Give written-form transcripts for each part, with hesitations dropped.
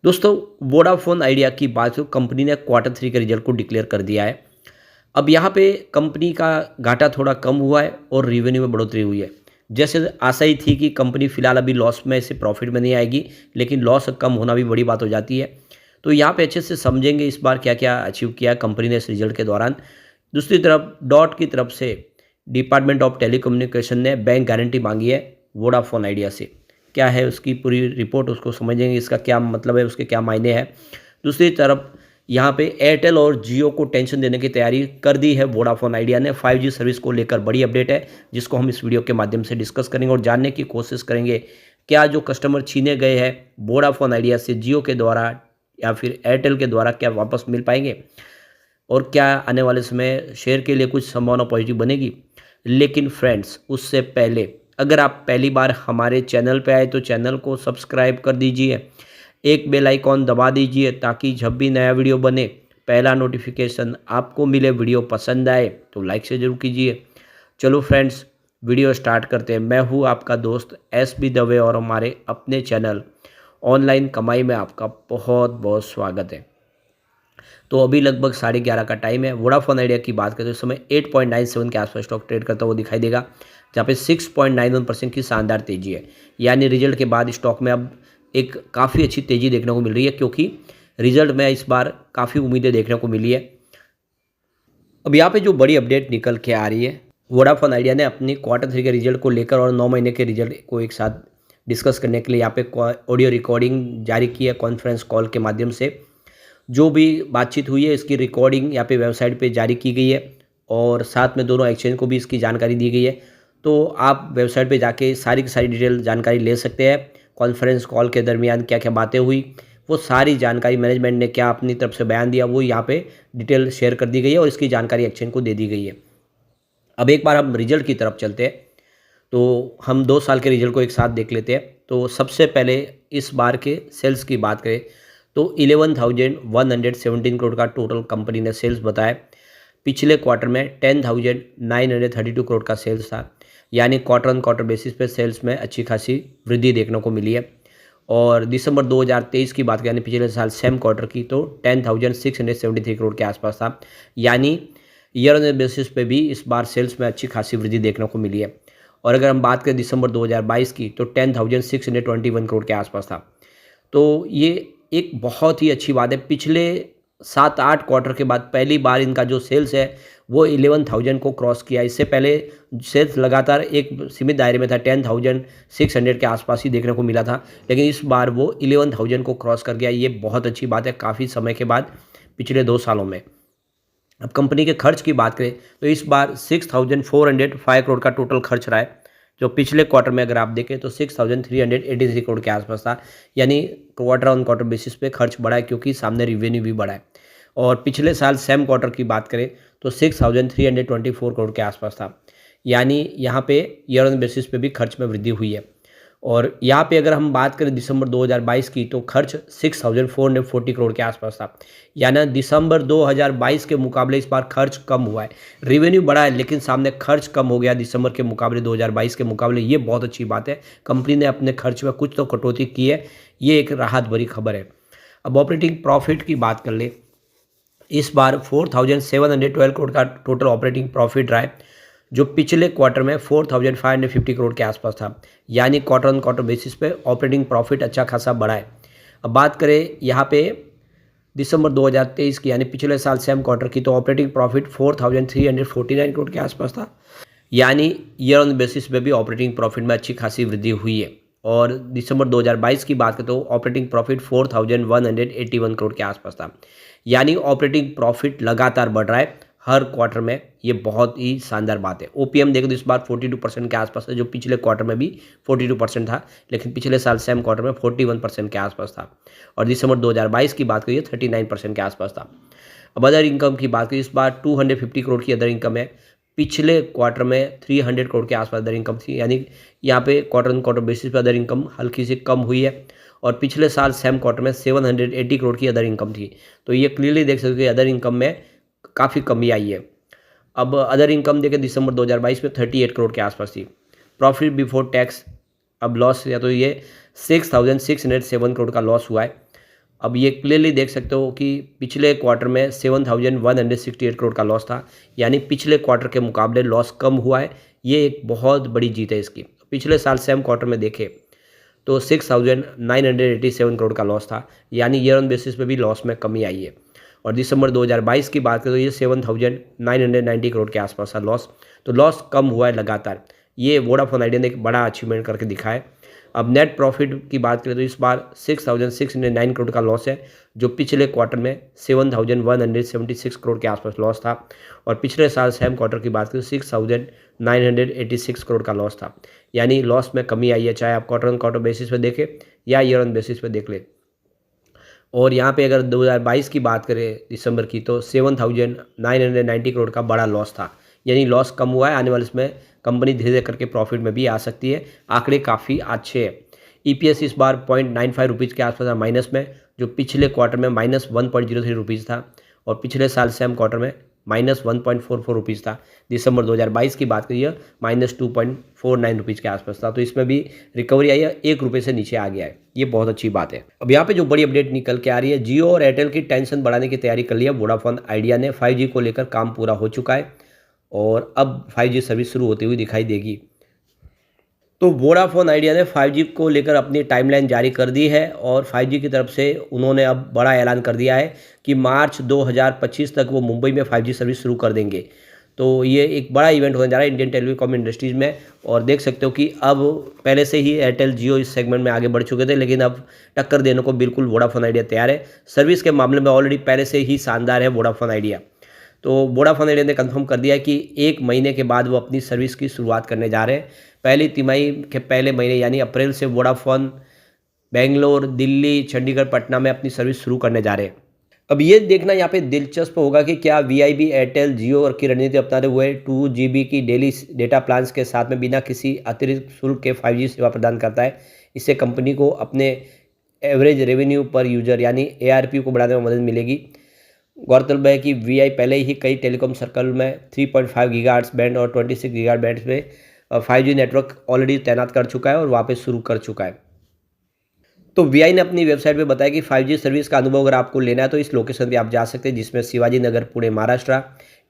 दोस्तों, Vodafone idea की बात हो, कंपनी ने क्वार्टर थ्री के रिजल्ट को डिक्लेयर कर दिया है। अब यहाँ पे कंपनी का घाटा थोड़ा कम हुआ है और रेवेन्यू में बढ़ोतरी हुई है। जैसे आशा ही थी कि कंपनी फिलहाल अभी लॉस में से प्रॉफिट में नहीं आएगी, लेकिन लॉस कम होना भी बड़ी बात हो जाती है। तो यहाँ पे अच्छे से समझेंगे इस बार क्या क्या अचीव किया है कंपनी ने इस रिजल्ट के दौरान। दूसरी तरफ डॉट की तरफ से डिपार्टमेंट ऑफ टेलीकम्युनिकेशन ने बैंक गारंटी मांगी है वोडाफोन आइडिया से। क्या है उसकी पूरी रिपोर्ट, उसको समझेंगे, इसका क्या मतलब है, उसके क्या मायने हैं। दूसरी तरफ यहाँ पे एयरटेल और जियो को टेंशन देने की तैयारी कर दी है वोडाफोन आइडिया ने। 5G सर्विस को लेकर बड़ी अपडेट है, जिसको हम इस वीडियो के माध्यम से डिस्कस करेंगे और जानने की कोशिश करेंगे क्या जो कस्टमर छीने गए हैं वोडाफोन आइडिया से जियो के द्वारा या फिर एयरटेल के द्वारा क्या वापस मिल पाएंगे, और क्या आने वाले समय शेयर के लिए कुछ संभावना पॉजिटिव बनेगी। लेकिन फ्रेंड्स, उससे पहले अगर आप पहली बार हमारे चैनल पे आए तो चैनल को सब्सक्राइब कर दीजिए, एक बेल आइकॉन दबा दीजिए ताकि जब भी नया वीडियो बने पहला नोटिफिकेशन आपको मिले। वीडियो पसंद आए तो लाइक से ज़रूर कीजिए। चलो फ्रेंड्स, वीडियो स्टार्ट करते हैं। मैं हूँ आपका दोस्त SB दवे और हमारे अपने चैनल ऑनलाइन कमाई में आपका बहुत बहुत स्वागत है। तो अभी लगभग 11:30 का टाइम है। वोडाफोन आइडिया की बात करें तो इस समय 8.97 के आसपास स्टॉक ट्रेड करता हुआ दिखाई देगा, जहाँ पे 6.91% की शानदार तेजी है। यानी रिजल्ट के बाद स्टॉक में अब एक काफ़ी अच्छी तेजी देखने को मिल रही है, क्योंकि रिजल्ट में इस बार काफ़ी उम्मीदें देखने को मिली है। अब यहाँ पे जो बड़ी अपडेट निकल के आ रही है, वोडाफोन आइडिया ने अपनी क्वार्टर थ्री के रिजल्ट को लेकर और 9 महीने के रिजल्ट को एक साथ डिस्कस करने के लिए यहाँ पे ऑडियो रिकॉर्डिंग जारी की है कॉन्फ्रेंस कॉल के माध्यम से। जो भी बातचीत हुई है इसकी रिकॉर्डिंग यहाँ पे वेबसाइट पे जारी की गई है और साथ में दोनों एक्सचेंज को भी इसकी जानकारी दी गई है। तो आप वेबसाइट पे जाके सारी की सारी डिटेल जानकारी ले सकते हैं। कॉन्फ्रेंस कॉल के दरमियान क्या क्या बातें हुई, वो सारी जानकारी मैनेजमेंट ने क्या अपनी तरफ से बयान दिया, वो यहाँ पे डिटेल शेयर कर दी गई है और इसकी जानकारी एक्सचेंज को दे दी गई है। अब एक बार हम रिजल्ट की तरफ चलते हैं, तो हम 2 साल के रिजल्ट को एक साथ देख लेते हैं। तो सबसे पहले इस बार के सेल्स की बात करें तो 11,117 करोड़ का टोटल कंपनी ने सेल्स बताया। पिछले क्वार्टर में 10,932 करोड़ का सेल्स था, यानी क्वार्टर ऑन क्वार्टर बेसिस पे सेल्स में अच्छी खासी वृद्धि देखने को मिली है। और दिसंबर 2023 की बात करें यानी पिछले साल सेम क्वार्टर की, तो 10,673 करोड़ के आसपास था। यानी ईयर ऑन ईयर बेसिस पे भी इस बार सेल्स में अच्छी खासी वृद्धि देखने को मिली है। और अगर हम बात करें दिसंबर 2022 की, तो 10,621 करोड़ के आसपास था। तो ये एक बहुत ही अच्छी बात है। पिछले 7-8 क्वार्टर के बाद पहली बार इनका जो सेल्स है वो 11,000 को क्रॉस किया। इससे पहले सेल्स लगातार एक सीमित दायरे में था, 10,600 के आसपास ही देखने को मिला था, लेकिन इस बार वो 11,000 को क्रॉस कर गया। ये बहुत अच्छी बात है काफ़ी समय के बाद, पिछले 2 सालों में। अब कंपनी के खर्च की बात करें तो इस बार 6,405 करोड़ का टोटल खर्च रहा है, जो पिछले क्वार्टर में अगर आप देखें तो 6,383 करोड़ के आसपास था। यानी क्वार्टर ऑन क्वार्टर बेसिस पे खर्च बढ़ा है, क्योंकि सामने रिवेन्यू भी बढ़ा है। और पिछले साल सेम क्वार्टर की बात करें तो 6,324 करोड़ के आसपास था। यानी यहाँ पे ईयर ऑन बेसिस पे भी खर्च में वृद्धि हुई है। और यहाँ पे अगर हम बात करें दिसंबर 2022 की, तो खर्च 6,440 करोड़ के आसपास था। यानी दिसंबर 2022 के मुकाबले इस बार खर्च कम हुआ है। रेवेन्यू बढ़ा है लेकिन सामने खर्च कम हो गया दिसंबर के मुकाबले, 2022 के मुकाबले। ये बहुत अच्छी बात है, कंपनी ने अपने खर्च में कुछ तो कटौती की है, ये एक राहत भरी खबर है। अब ऑपरेटिंग प्रॉफिट की बात कर ले, इस बार 4,712 करोड़ का टोटल ऑपरेटिंग प्रॉफिट रहा है, जो पिछले क्वार्टर में 4,550 करोड़ के आसपास था। यानी क्वार्टर ऑन क्वार्टर बेसिस पे ऑपरेटिंग प्रॉफिट अच्छा खासा बढ़ा है। अब बात करें यहाँ पे दिसंबर 2023 की, यानी पिछले साल सेम क्वार्टर की, तो ऑपरेटिंग प्रॉफिट 4,349 करोड़ के आसपास था। यानी ईयर ऑन बेसिस पे भी ऑपरेटिंग प्रॉफिट में अच्छी खासी वृद्धि हुई है। और दिसंबर 2022 की बात करें तो ऑपरेटिंग प्रॉफिट 4,181 करोड़ के आसपास था। यानी ऑपरेटिंग प्रॉफिट लगातार बढ़ रहा है हर क्वार्टर में, ये बहुत ही शानदार बात है। ओपीएम देखें तो इस बार 42% के आसपास है, जो पिछले क्वार्टर में भी 42% था, लेकिन पिछले साल सेम क्वार्टर में 41% के आसपास था। और दिसंबर 2022 की बात करिए 39% के आसपास था। अब अदर इनकम की बात करिए, इस बार 250 करोड़ की अदर इनकम है। पिछले क्वार्टर में 300 करोड़ के आसपास अदर इनकम थी। यानी यहाँ पे क्वार्टर ऑन क्वार्टर बेसिस पर अदर इनकम हल्की सी कम हुई है। और पिछले साल सेम क्वार्टर में 780 करोड़ की अदर इनकम थी। तो ये क्लियरली देख सकते हो कि अदर इनकम में काफ़ी कमी आई है। अब अदर इनकम देखें दिसंबर 2022 में 38 करोड़ के आसपास थी। प्रॉफिट बिफोर टैक्स अब लॉस, या तो ये 6,607 करोड़ का लॉस हुआ है। अब ये क्लियरली देख सकते हो कि पिछले क्वार्टर में 7,168 करोड़ का लॉस था, यानी पिछले क्वार्टर के मुकाबले लॉस कम हुआ है। ये एक बहुत बड़ी जीत है इसकी। पिछले साल सेम क्वार्टर में देखें तो 6,987 करोड़ का लॉस था, यानी ईयर ऑन बेसिस पे भी लॉस में कमी आई है। और दिसंबर 2022 की बात करें तो ये 7,990 करोड़ के आसपास था लॉस, तो लॉस कम हुआ है लगातार। ये वोडाफोन आइडिया ने एक बड़ा अचीवमेंट करके दिखाया है। अब नेट प्रॉफिट की बात करें तो इस बार 6,609 करोड़ का लॉस है, जो पिछले क्वार्टर में 7,176 करोड़ के आसपास लॉस था। और पिछले साल सेम क्वार्टर की बात करें तो 6,986 करोड़ का लॉस था, यानी लॉस में कमी आई है, चाहे आप क्वार्टर ऑन क्वार्टर बेसिस पे देखें या ईयर ऑन बेसिस पे देख लें। और यहाँ पे अगर 2022 की बात करें दिसंबर की तो 7,990 करोड़ का बड़ा लॉस था, यानी लॉस कम हुआ है। आने वाले इसमें कंपनी धीरे धीरे करके प्रॉफिट में भी आ सकती है। आंकड़े काफ़ी अच्छे हैं। ईपीएस इस बार 0.95 रुपीज़ के आसपास माइनस में, जो पिछले क्वार्टर में -1.03 रुपीज़ था और पिछले साल सेम क्वार्टर में -1.44 रुपीज़ था। दिसंबर 2022 की बात करिए -2.49 रुपीज़ के आसपास था, तो इसमें भी रिकवरी आई है, 1 रुपये से नीचे आ गया है। ये बहुत अच्छी बात है। अब यहाँ पे जो बड़ी अपडेट निकल के आ रही है, जियो और एयरटेल की टेंशन बढ़ाने की तैयारी कर ली है वोडाफोन आइडिया ने। 5G को लेकर काम पूरा हो चुका है और अब 5G सर्विस शुरू होती हुई दिखाई देगी। तो वोडाफोन आइडिया ने 5G को लेकर अपनी टाइमलाइन जारी कर दी है और 5G की तरफ से उन्होंने अब बड़ा ऐलान कर दिया है कि मार्च 2025 तक वो मुंबई में 5G सर्विस शुरू कर देंगे। तो ये एक बड़ा इवेंट होने जा रहा है इंडियन टेलीकॉम इंडस्ट्रीज़ में। और देख सकते हो कि अब पहले से ही एयरटेल जियो इस सेगमेंट में आगे बढ़ चुके थे, लेकिन अब टक्कर देने को बिल्कुल वोडाफोन आइडिया तैयार है। सर्विस के मामले में ऑलरेडी पहले से ही शानदार है वोडाफोन आइडिया। तो वोडाफोन आइडिया ने कंफर्म कर दिया कि 1 महीने के बाद वो अपनी सर्विस की शुरुआत करने जा रहे हैं। पहली तिमाही के पहले महीने यानी अप्रैल से वोडाफोन बेंगलोर, दिल्ली, चंडीगढ़, पटना में अपनी सर्विस शुरू करने जा रहे हैं। अब ये देखना यहाँ पे दिलचस्प होगा कि क्या वीआईबी एयरटेल जियो और की रणनीति अपनाते हुए 2 GB की डेली डेटा प्लान्स के साथ में बिना किसी अतिरिक्त शुल्क के 5G सेवा प्रदान करता है। इससे कंपनी को अपने एवरेज रेवेन्यू पर यूजर यानी ARPU को बढ़ाने में मदद मिलेगी। गौरतलब है कि वीआई पहले ही कई टेलीकॉम सर्कल में 3.5 गीगाहर्ट्ज़ बैंड और 26 गीगाहर्ट्ज़ बैंड में 5G नेटवर्क ऑलरेडी तैनात कर चुका है और वापस शुरू कर चुका है। तो वीआई ने अपनी वेबसाइट पे बताया कि 5G सर्विस का अनुभव अगर आपको लेना है तो इस लोकेशन पे आप जा सकते हैं, जिसमें शिवाजी नगर पुणे महाराष्ट्र,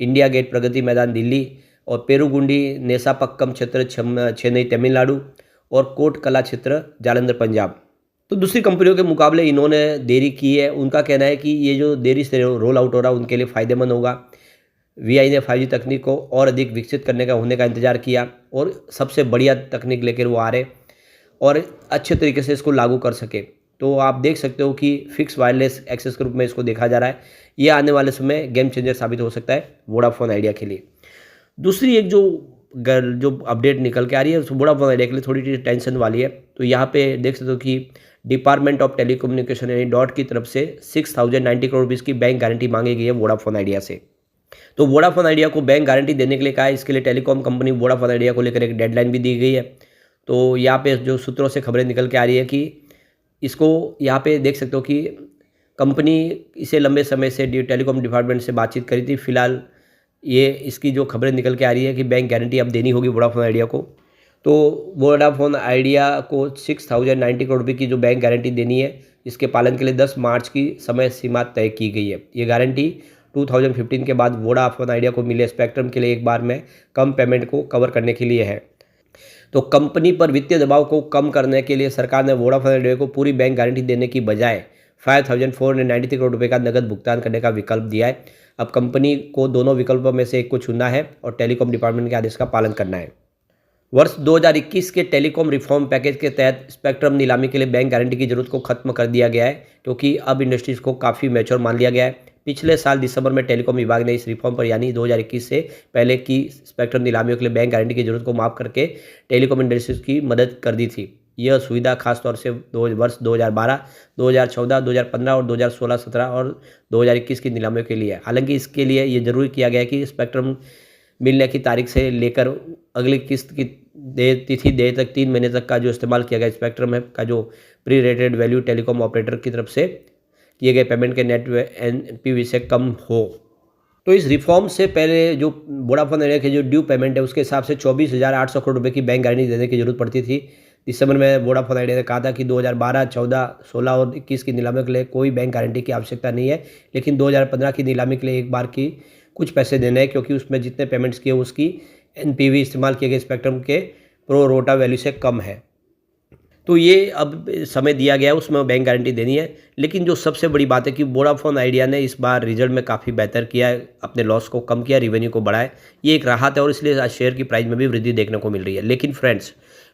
इंडिया गेट प्रगति मैदान दिल्ली और पेरुगुंडी नेसापक्कम क्षेत्र चेन्नई तमिलनाडु और कोट कला क्षेत्र जालंधर पंजाब। तो दूसरी कंपनियों के मुकाबले इन्होंने देरी की है। उनका कहना है कि ये जो देरी से रोल आउट हो रहा है उनके लिए फ़ायदेमंद होगा। वीआई ने 5G तकनीक को और अधिक विकसित करने का होने का इंतजार किया और सबसे बढ़िया तकनीक लेकर वो आ रहे और अच्छे तरीके से इसको लागू कर सके। तो आप देख सकते हो कि फिक्स वायरलेस एक्सेस के रूप में इसको देखा जा रहा है। ये आने वाले समय गेम चेंजर साबित हो सकता है वोडाफोन आइडिया के लिए। दूसरी एक जो अपडेट निकल के आ रही है वोडाफोन आइडिया के लिए थोड़ी सी टेंशन वाली है। तो यहाँ पे देख सकते हो कि डिपार्टमेंट ऑफ टेलीकम्युनिकेशन यानी डॉट की तरफ से 6,090 करोड़ रुपीज़ की बैंक गारंटी मांगी गई है वोडाफोन आइडिया से। तो वोडाफोन आइडिया को बैंक गारंटी देने के लिए कहा है। इसके लिए टेलीकॉम कंपनी वोडाफोन आइडिया को लेकर एक डेडलाइन भी दी गई है। तो यहाँ पे जो सूत्रों से खबरें निकल के आ रही है कि इसको यहाँ पे देख सकते हो कि कंपनी इसे लंबे समय से टेलीकॉम डिपार्टमेंट से बातचीत करी थी। फिलहाल ये इसकी जो खबरें निकल के आ रही है कि बैंक गारंटी अब देनी होगी वोडाफोन आइडिया को। तो वोडाफोन आइडिया को 6,090 करोड़ रुपये की जो बैंक गारंटी देनी है, इसके पालन के लिए 10 मार्च की समय सीमा तय की गई है। ये गारंटी 2015 के बाद वोडाफोन आइडिया को मिले स्पेक्ट्रम के लिए एक बार में कम पेमेंट को कवर करने के लिए है। तो कंपनी पर वित्तीय दबाव को कम करने के लिए सरकार ने वोडाफोन आइडिया को पूरी बैंक गारंटी देने की बजाय 5,493 करोड़ रुपये का नगद भुगतान करने का विकल्प दिया है। अब कंपनी को दोनों विकल्पों में से एक को चुनना है और टेलीकॉम डिपार्टमेंट के आदेश का पालन करना है। वर्ष 2021 के टेलीकॉम रिफॉर्म पैकेज के तहत स्पेक्ट्रम नीलामी के लिए बैंक गारंटी की जरूरत को खत्म कर दिया गया है, क्योंकि अब इंडस्ट्रीज को काफ़ी मैच्योर मान लिया गया है। पिछले साल दिसंबर में टेलीकॉम विभाग ने इस रिफॉर्म पर यानी 2021 से पहले की स्पेक्ट्रम नीलामियों के लिए बैंक गारंटी की जरूरत को माफ करके टेलीकॉम इंडस्ट्रीज की मदद कर दी थी। यह सुविधा खासतौर से वर्ष 2012, 2014, 2015 और 2016, 17 और 2021 की नीलामियों के लिए। हालांकि इसके लिए ये जरूरी किया गया कि स्पेक्ट्रम मिलने की तारीख से लेकर अगली किस्त की तिथि दे तक 3 महीने तक का जो इस्तेमाल किया गया स्पेक्ट्रम है का जो pre rated value telecom operator की तरफ से किए गए पेमेंट के नेट NPV से कम हो। तो इस रिफॉर्म से पहले जो वोडाफोन आइडिया की जो ड्यू पेमेंट है उसके हिसाब से 24,800 करोड़ रुपये की बैंक गारंटी देने की जरूरत पड़ती थी। दिसंबर में वोडाफोन आइडिया ने कहा था कि 2012, 14, 16 और 21 की नीलामी के लिए कोई बैंक गारंटी की आवश्यकता नहीं है, लेकिन 2015 की नीलामी के लिए एक बार की कुछ पैसे देने हैं, क्योंकि उसमें जितने पेमेंट्स किए उसकी एनपीवी इस्तेमाल किए गए स्पेक्ट्रम के प्रो रोटा वैल्यू से कम है। तो ये अब समय दिया गया है, उसमें बैंक गारंटी देनी है। लेकिन जो सबसे बड़ी बात है कि वोडाफोन आइडिया ने इस बार रिजल्ट में काफ़ी बेहतर किया है, अपने लॉस को कम किया, रेवेन्यू को बढ़ाया। ये एक राहत है और इसलिए आज शेयर की प्राइस में भी वृद्धि देखने को मिल रही है। लेकिन फ्रेंड्स,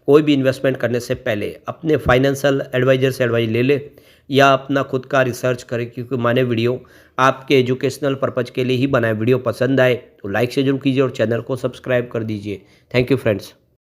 कोई भी इन्वेस्टमेंट करने से पहले अपने फाइनेंशियल एडवाइजर से एडवाइस ले ले या अपना खुद का रिसर्च करें, क्योंकि मैंने वीडियो आपके एजुकेशनल पर्पज़ के लिए ही बनाया। वीडियो पसंद आए तो लाइक से जरूर कीजिए और चैनल को सब्सक्राइब कर दीजिए। Thank you friends.